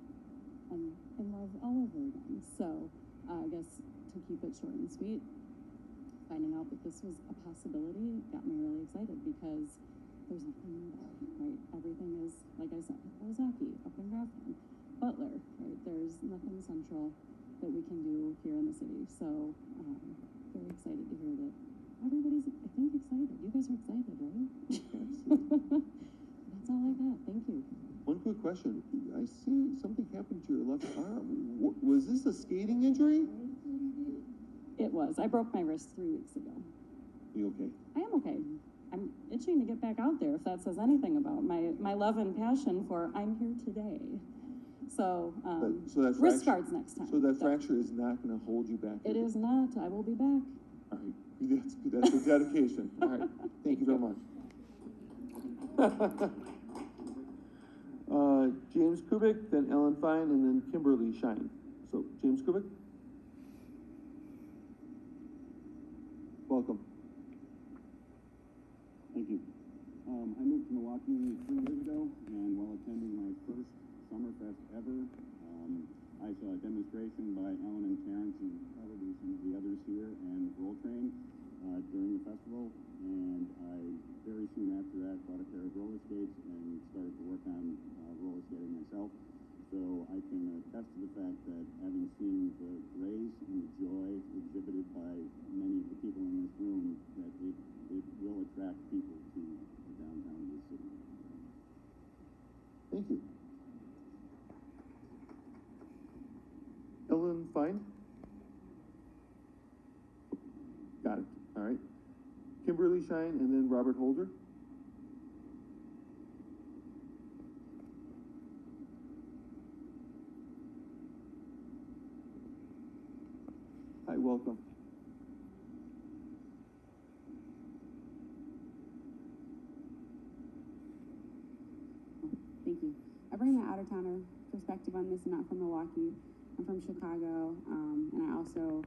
Speaker 16: I'm in love all over again. So I guess to keep it short and sweet, finding out that this was a possibility got me really excited, because there's nothing there, right? Everything is, like I said, Ozaki, up in Grafton, Butler, right? There's nothing central that we can do here in the city. So very excited to hear that everybody's, I think, excited. You guys are excited, right? That's all I got. Thank you.
Speaker 1: One quick question. I see something happened to your left arm. Was this a skating injury?
Speaker 16: It was. I broke my wrist 3 weeks ago.
Speaker 1: You okay?
Speaker 16: I am okay. I'm itching to get back out there, if that says anything about my love and passion for I'm here today. So,
Speaker 1: that
Speaker 16: wrist
Speaker 1: fracture-
Speaker 16: guards next time.
Speaker 1: So that fracture is not gonna hold you back?
Speaker 16: It is not. I will be back.
Speaker 1: All right, that's a dedication. All right, thank you very much. James Kubek, then Ellen Fine, and then Kimberly Shine. So, James Kubek? Welcome.
Speaker 17: Thank you. I moved to Milwaukee 3 years ago, and while attending my first Summerfest ever, I saw a demonstration by Ellen and Terrence and probably some of the others here and RollTrain during the festival, and I very soon after that bought a pair of roller skates and started to work on roller skating myself. So I can attest to the fact that having seen the grace and the joy exhibited by many of the people in this room, that it will attract people to the downtown of this city.
Speaker 1: Thank you. Ellen Fine? Got it, all right. Kimberly Shine, and then Robert Holder. Hi, welcome.
Speaker 18: Thank you. I bring my out-of-towner perspective on this, and not from Milwaukee. I'm from Chicago, and I also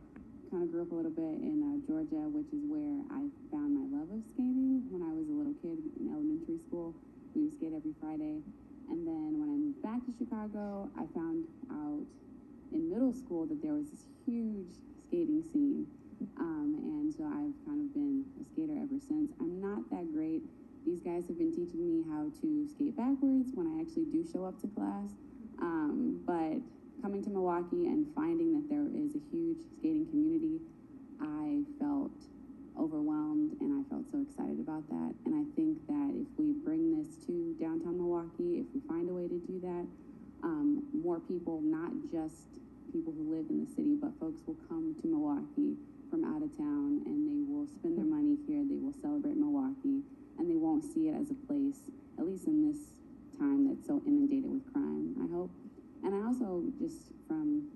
Speaker 18: kind of grew up a little bit in Georgia, which is where I found my love of skating when I was a little kid in elementary school. We would skate every Friday. And then when I moved back to Chicago, I found out in middle school that there was this huge skating scene. And so I've kind of been a skater ever since. I'm not that great. These guys have been teaching me how to skate backwards when I actually do show up to class. But coming to Milwaukee and finding that there is a huge skating community, I felt overwhelmed, and I felt so excited about that. And I think that if we bring this to downtown Milwaukee, if we find a way to do that, more people, not just people who live in the city, but folks will come to Milwaukee from out of town, and they will spend their money here, they will celebrate Milwaukee, and they won't see it as a place, at least in this time that's so inundated with crime, I hope. And I also, just from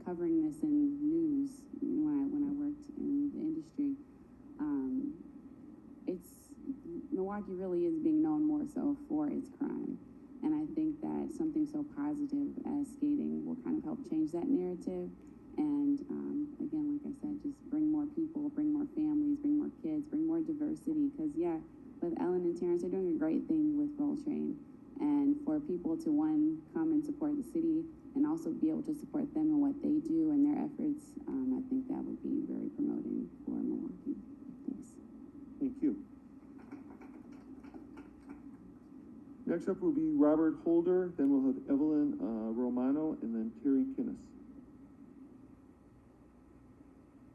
Speaker 18: covering this in news, when I worked in the industry, Milwaukee really is being known more so for its crime. And I think that something so positive as skating will kind of help change that narrative. And again, like I said, just bring more people, bring more families, bring more kids, bring more diversity. Because with Ellen and Terrence, they're doing a great thing with RollTrain. And for people to, one, come and support the city and also be able to support them in what they do and their efforts, I think that would be very promoting for Milwaukee. Thanks.
Speaker 1: Thank you. Next up will be Robert Holder, then we'll have Evelyn Romano, and then Terry Kinnis.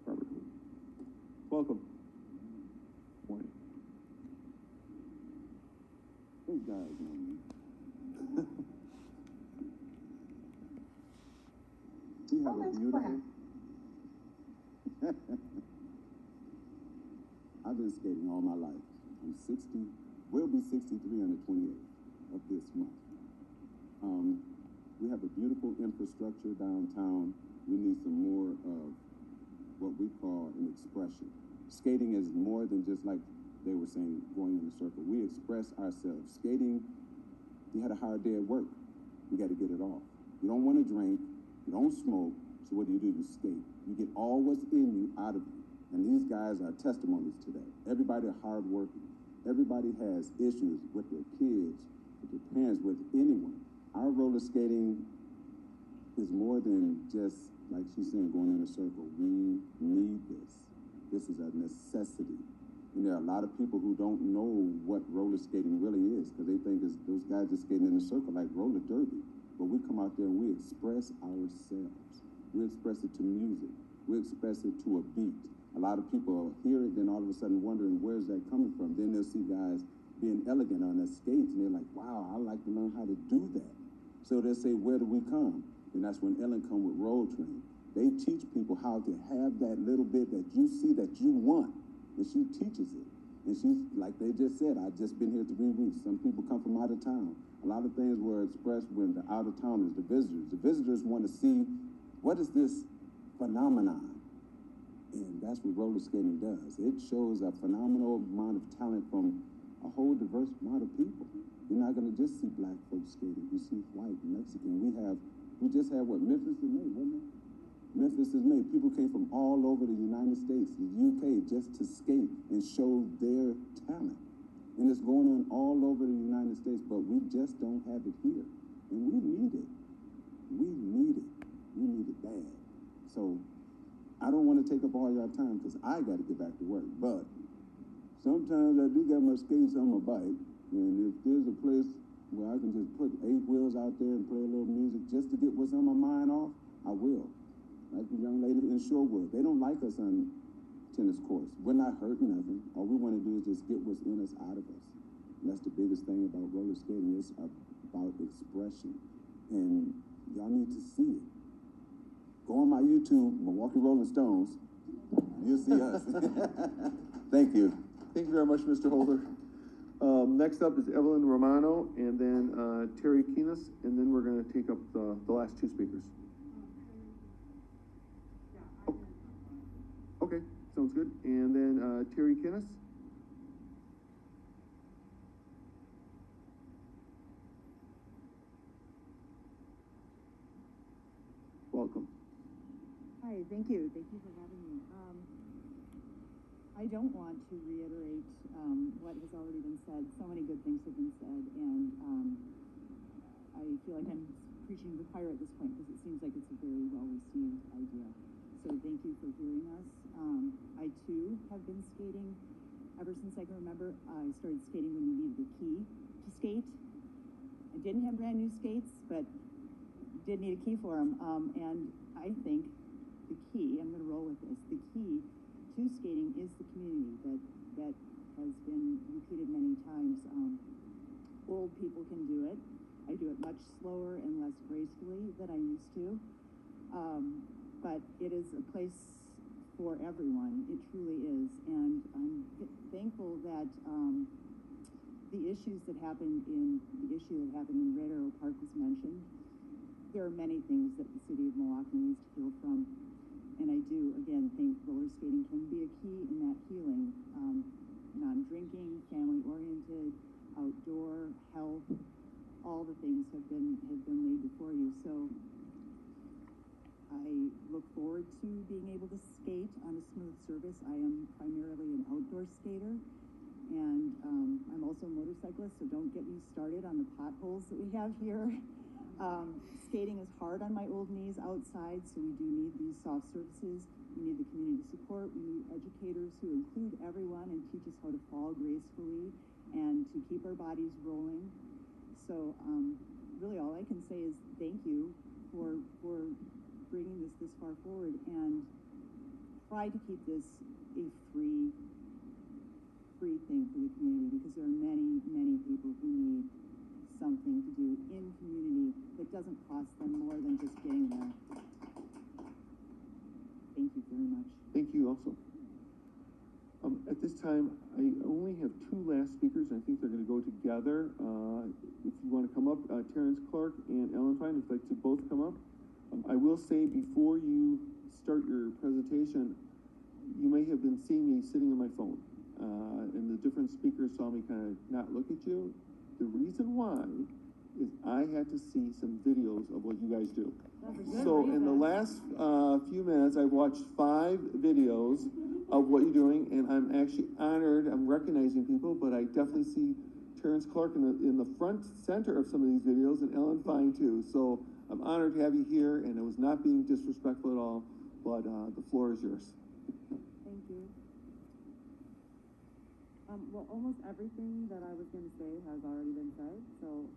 Speaker 1: Robert Holder. Welcome. Morning.
Speaker 17: Those guys know me. We have a beautiful... I've been skating all my life. I'm 60, will be 63 on the 28th of this month. We have a beautiful infrastructure downtown. We need some more of what we call an expression. Skating is more than just like they were saying, going in a circle. We express ourselves. Skating, you had a hard day at work. You got to get it off. You don't want to drink. You don't smoke. So what do? You skate. You get all what's in you out of you. And these guys are testimonies to that. Everybody are hardworking. Everybody has issues with their kids, with their parents, with anyone. Our roller skating is more than just, like she's saying, going in a circle. We need this. This is a necessity. And there are a lot of people who don't know what roller skating really is, because they think those guys are skating in a circle like roller derby. But we come out there and we express ourselves. We express it to music. We express it to a beat. A lot of people hear it, then all of a sudden wondering, where's that coming from? Then they'll see guys being elegant on their skates, and they're like, wow, I'd like to learn how to do that. So they'll say, where do we come? And that's when Ellen come with RollTrain. They teach people how to have that little bit that you see that you want, and she teaches it. And she's, like they just said, I've just been here 3 weeks. Some people come from out of town. A lot of things were expressed when the out of towners, the visitors. The visitors want to see, what is this phenomenon? And that's what roller skating does. It shows a phenomenal amount of talent from a whole diverse amount of people. You're not going to just see black folks skating. You see white, Mexican. We just had what, Memphis in May, wasn't it? Memphis is May. People came from all over the United States, the UK, just to skate and show their talent. And it's going on all over the United States, but we just don't have it here. And we need it. We need it. We need it bad. So I don't want to take up all your time because I got to get back to work. But sometimes I do got my skates on my bike. And if there's a place where I can just put 8 wheels out there and play a little music just to get what's on my mind off, I will. Like the young lady in Shorewood. They don't like us on tennis courts. We're not hurting nothing. All we want to do is just get what's in us out of us. And that's the biggest thing about roller skating. It's about expression. And y'all need to see it. Go on my YouTube, Milwaukee Rolling Stones. You'll see us. Thank you.
Speaker 1: Thank you very much, Mr. Holder. Next up is Evelyn Romano, and then Terry Keenis, and then we're going to take up the last 2 speakers. Oh. Okay, sounds good. And then Terry Keenis. Welcome.
Speaker 19: Hi, thank you. Thank you for having me. I don't want to reiterate what has already been said. So many good things have been said, and I feel like I'm preaching to the choir at this point because it seems like it's a very well-received idea. So thank you for hearing us. I, too, have been skating ever since I can remember. I started skating when you needed a key to skate. I didn't have brand new skates, but did need a key for them. And I think the key, I'm going to roll with this, the key to skating is the community that has been repeated many times. Old people can do it. I do it much slower and less gracefully than I used to. But it is a place for everyone. It truly is. And I'm thankful that the issue that happened in Red Arrow Park was mentioned. There are many things that the city of Milwaukee needs to heal from. And I do, again, think roller skating can be a key in that healing. Non-drinking, family-oriented, outdoor, health, all the things have been laid before you. So I look forward to being able to skate on a smooth surface. I am primarily an outdoor skater, and I'm also a motorcyclist, so don't get me started on the potholes that we have here. Skating is hard on my old knees outside, so we do need these soft surfaces. We need the community support. We need educators who include everyone and teach us how to fall gracefully and to keep our bodies rolling. So really all I can say is thank you for bringing this far forward, and try to keep this a free thing for the community, because there are many, many people who need something to do in community that doesn't cost them more than just getting there. Thank you very much.
Speaker 1: Thank you also. At this time, I only have 2 last speakers, and I think they're going to go together. If you want to come up, Terrence, Clarke, and Ellen Fine, if you'd like to both come up. I will say before you start your presentation, you may have been seeing me sitting on my phone, and the different speakers saw me kind of not look at you. The reason why is I had to see some videos of what you guys do. So in the last few minutes, I've watched 5 videos of what you're doing, and I'm actually honored. I'm recognizing people, but I definitely see Terrence Clarke in the front center of some of these videos, and Ellen Fine too. So I'm honored to have you here, and it was not being disrespectful at all, but the floor is yours.
Speaker 20: Thank you. Well, almost everything that I was going to say has already been said, so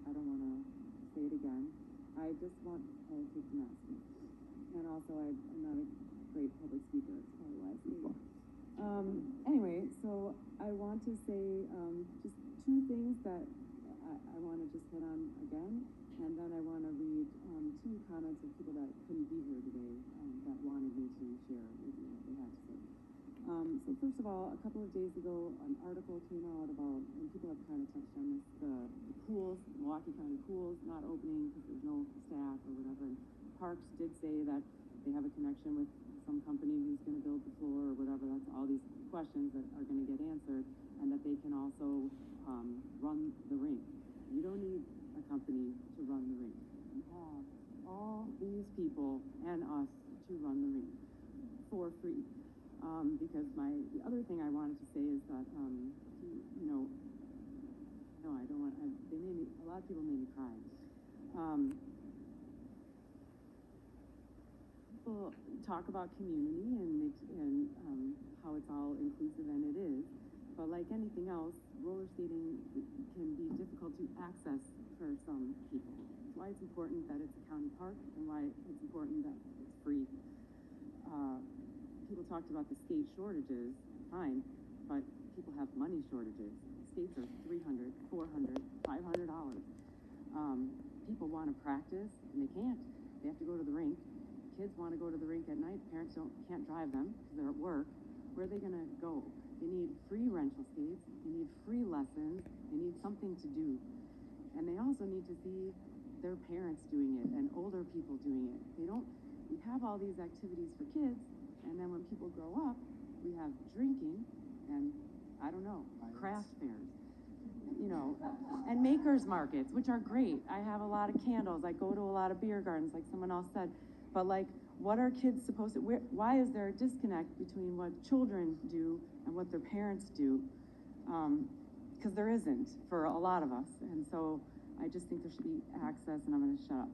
Speaker 20: I don't want to say it again. I just want to take some action. And also, I'm not a great public speaker, that's probably why I say it. Anyway, so I want to say just 2 things that I want to just hit on again, and then I want to read 2 comments of people that couldn't be here today that wanted me to share with you what they had to say. So first of all, a couple of days ago, an article came out about, and people have kind of touched on this, the pools, Milwaukee County pools not opening because there's no staff or whatever. And Parks did say that they have a connection with some company who's going to build the floor or whatever. That's all these questions that are going to get answered, and that they can also run the rink. You don't need a company to run the rink. You have all these people and us to run the rink for free. Because the other thing I wanted to say is that, no, I don't want, a lot of people made me cry. People talk about community and how it's all inclusive, and it is. But like anything else, roller skating can be difficult to access for some people. That's why it's important that it's a county park, and why it's important that it's free. People talked about the skate shortages, fine, but people have money shortages. Skates are $300, $400, $500. People want to practice, and they can't. They have to go to the rink. Kids want to go to the rink at night. Parents can't drive them because they're at work. Where are they going to go? They need free rental skates. They need free lessons. They need something to do. And they also need to see their parents doing it and older people doing it. We have all these activities for kids, and then when people grow up, we have drinking and, I don't know, craft fairs, and makers markets, which are great. I have a lot of candles. I go to a lot of beer gardens, like someone else said. But like, what are kids supposed to, why is there a disconnect between what children do and what their parents do? Because there isn't for a lot of us. And so I just think there should be access, and I'm going to shut up.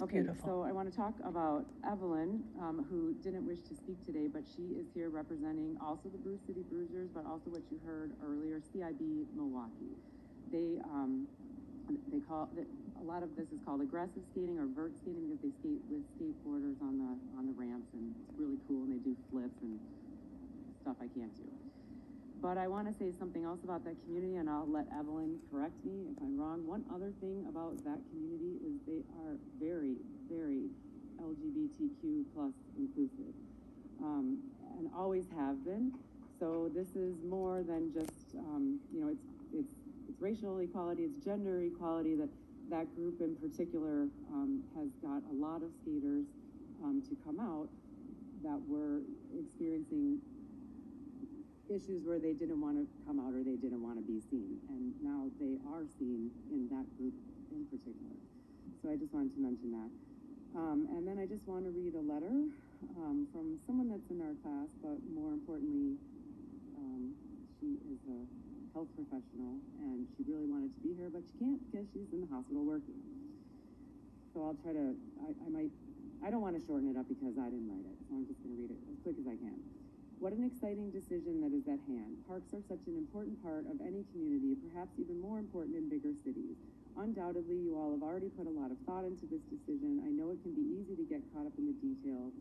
Speaker 20: Okay, beautiful. So I want to talk about Evelyn, who didn't wish to speak today, but she is here representing also the Bruce City Bruisers, but also what you heard earlier, CIB Milwaukee. They call a lot of this is called aggressive skating or vert skating, because they skate with skateboarders on the ramps, and it's really cool, and they do flips and stuff I can't do. But I want to say something else about that community, and I'll let Evelyn correct me if I'm wrong. One other thing about that community is they are very, very LGBTQ plus inclusive, and always have been. So this is more than just, it's racial equality, it's gender equality. That group in particular has got a lot of skaters to come out that were experiencing issues where they didn't want to come out or they didn't want to be seen, and now they are seen in that group in particular. So I just wanted to mention that. And then I just want to read a letter from someone that's in our class, but more importantly, she is a health professional, and she really wanted to be here, but she can't because she's in the hospital working. So I'll try to, I don't want to shorten it up because I didn't write it, so I'm just going to read it as quick as I can. What an exciting decision that is at hand. Parks are such an important part of any community, perhaps even more important in bigger cities. Undoubtedly, you all have already put a lot of thought into this decision. I know it can be easy to get caught up in the details,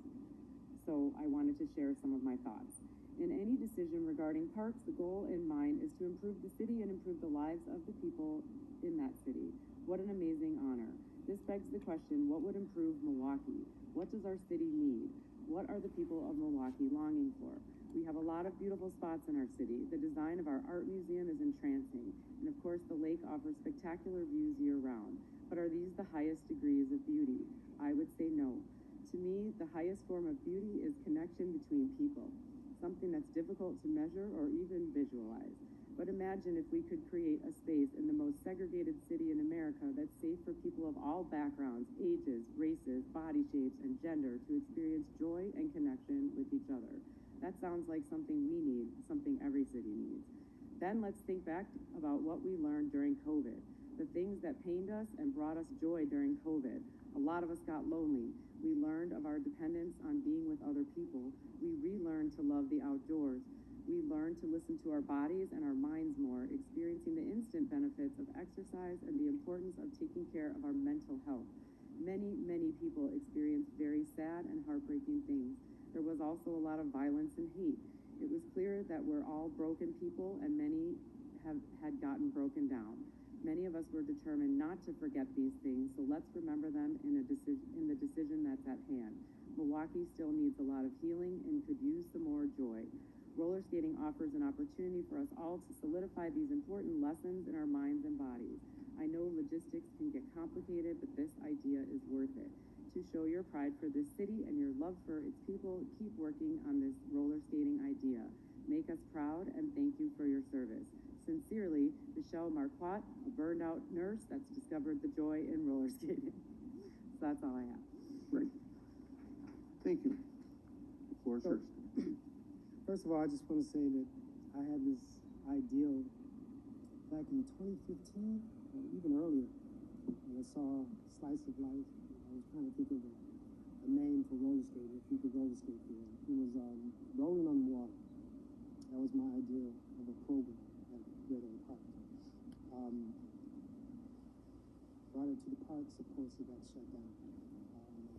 Speaker 20: so I wanted to share some of my thoughts. In any decision regarding parks, the goal in mind is to improve the city and improve the lives of the people in that city. What an amazing honor. This begs the question, what would improve Milwaukee? What does our city need? What are the people of Milwaukee longing for? We have a lot of beautiful spots in our city. The design of our art museum is entrancing. And of course, the lake offers spectacular views year-round. But are these the highest degrees of beauty? I would say no. To me, the highest form of beauty is connection between people, something that's difficult to measure or even visualize. But imagine if we could create a space in the most segregated city in America that's safe for people of all backgrounds, ages, races, body shapes, and gender to experience joy and connection with each other. That sounds like something we need, something every city needs. Then let's think back about what we learned during COVID, the things that pained us and brought us joy during COVID. A lot of us got lonely. We learned of our dependence on being with other people. We relearned to love the outdoors. We learned to listen to our bodies and our minds more, experiencing the instant benefits of exercise and the importance of taking care of our mental health. Many, many people experienced very sad and heartbreaking things. There was also a lot of violence and hate. It was clear that we're all broken people, and many had gotten broken down. Many of us were determined not to forget these things, so let's remember them in the decision that's at hand. Milwaukee still needs a lot of healing and could use some more joy. roller skating offers an opportunity for us all to solidify these important lessons in our minds and bodies. I know logistics can get complicated, but this idea is worth it. To show your pride for this city and your love for its people, keep working on this roller skating idea. Make us proud, and thank you for your service. Sincerely, Michelle Marquardt, a burned out nurse that's discovered the joy in roller skating. So that's all I have.
Speaker 1: Great. Thank you. The floor is yours.
Speaker 21: First of all, I just want to say that I had this ideal back in 2015, or even earlier, when I saw Slice of Life. I was trying to think of a name for roller skating, if you could roller skate for it. It was Rolling on the Water. That was my idea of a program at Red Oak Park. Brought it to the parks, of course, it got shut down.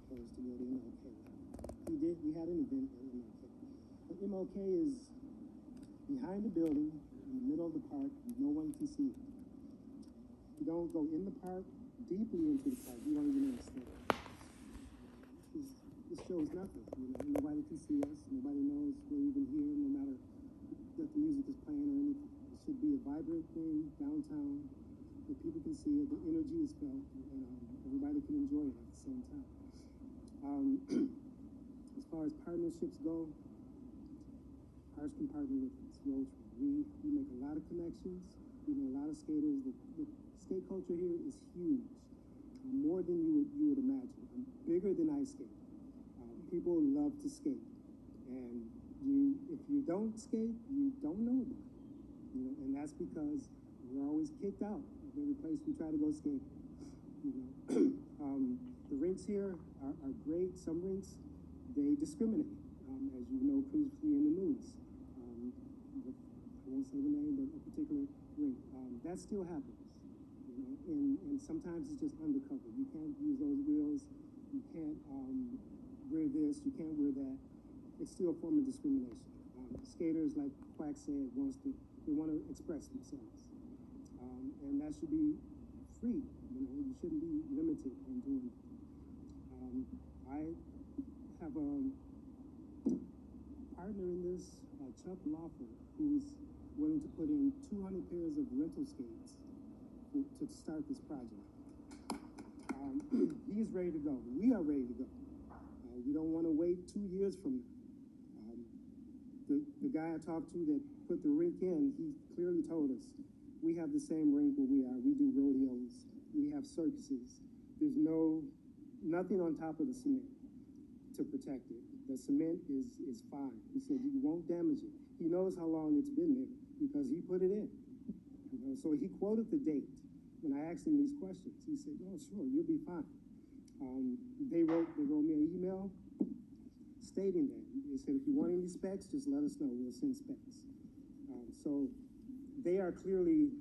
Speaker 21: Opposed to go to MLK. We had an event at MLK. But MLK is behind the building, in the middle of the park, no one can see it. You don't go in the park, deeply into the park, you don't even understand. This shows nothing, nobody can see us, nobody knows we're even here, no matter that the music is playing or anything. It should be a vibrant thing downtown, that people can see it, the energy is felt, and everybody can enjoy it at the same time. As far as partnerships go, ours can partner with us, RollTrain. We make a lot of connections, we know a lot of skaters. The skate culture here is huge, more than you would imagine, bigger than ice skate. People love to skate, and if you don't skate, you don't know about it, and that's because we're always kicked out of every place we try to go skate. The rinks here are great. Some rinks, they discriminate, as you know previously in the news. I won't say the name, but a particular rink. That still happens, and sometimes it's just undercover. You can't use those wheels. You can't wear this. You can't wear that. It's still a form of discrimination. Skaters, like Quack said, they want to express themselves, and that should be free. You shouldn't be limited in doing it. I have a partner in this, Chuck Lawford, who's willing to put in 200 pairs of rental skates to start this project. He's ready to go. We are ready to go. We don't want to wait 2 years from now. The guy I talked to that put the rink in, he clearly told us, we have the same rink where we are. We do rodeos. We have circuses. There's nothing on top of the cement to protect it. The cement is fine. He said you won't damage it. He knows how long it's been there because he put it in. So he quoted the date when I asked him these questions. He said, "Oh, sure, you'll be fine." They wrote me an email stating that. They said, "If you want any specs, just let us know. We'll send specs." So they are clearly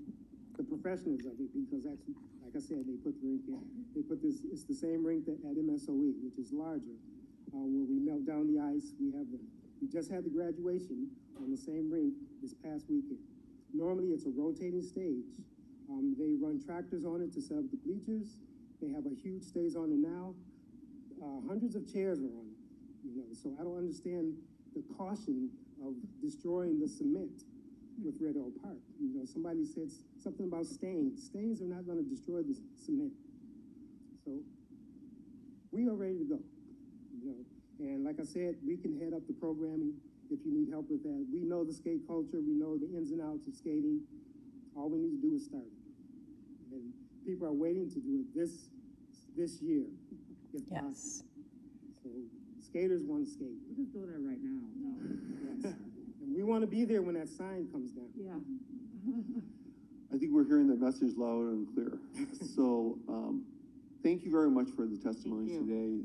Speaker 21: the professionals of it because actually, like I said, they put the rink in. They put this. It's the same rink that at MSOE, which is larger, where we melt down the ice. We just had the graduation on the same rink this past weekend. Normally, it's a rotating stage. They run tractors on it to set up the bleachers. They have a huge stage on it now. Hundreds of chairs are on it. So I don't understand the caution of destroying the cement with Red Oak Park. Somebody said something about stains. Stains are not going to destroy the cement. So we are ready to go. And like I said, we can head up the programming if you need help with that. We know the skate culture. We know the ins and outs of skating. All we need to do is start it. And people are waiting to do it this year, if possible. So skaters want to skate.
Speaker 20: We're just doing it right now. No.
Speaker 21: Yes. And we want to be there when that sign comes down.
Speaker 20: Yeah.
Speaker 1: I think we're hearing the message loud and clear. So thank you very much for the testimonies today.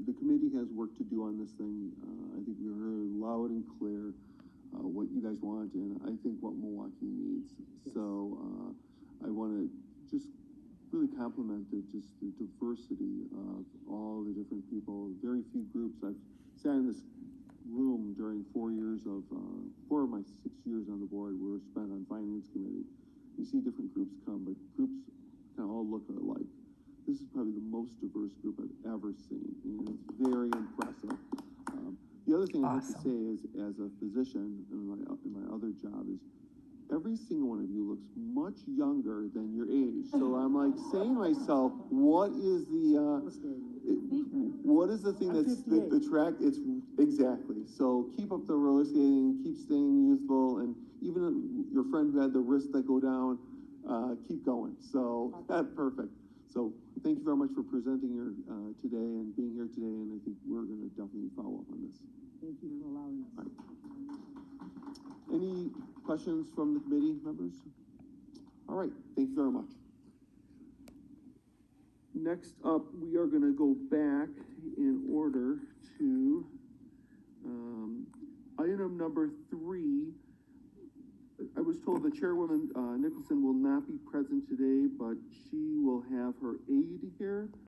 Speaker 1: The committee has work to do on this thing. I think we heard loud and clear what you guys want, and I think what Milwaukee needs. So I want to just really compliment the diversity of all the different people. Very few groups. I've sat in this room during 4 of my 6 years on the board were spent on finance committee. You see different groups come, but groups kind of all look alike. This is probably the most diverse group I've ever seen, and it's very impressive. The other thing I have to say is, as a physician, in my other job, is every single one of you looks much younger than your age. So I'm like saying to myself, what is the thing that's the track? It's exactly. So keep up the roller skating, keep staying youthful, and even your friend who had the wrist that go down, keep going. So that's perfect. So thank you very much for presenting your today and being here today, and I think we're going to definitely follow up on this.
Speaker 21: Thank you for allowing us.
Speaker 1: All right. Any questions from the committee members? All right, thank you very much. Next up, we are going to go back in order to item number 3. I was told the chairwoman, Nicholson, will not be present today, but she will have her aide here.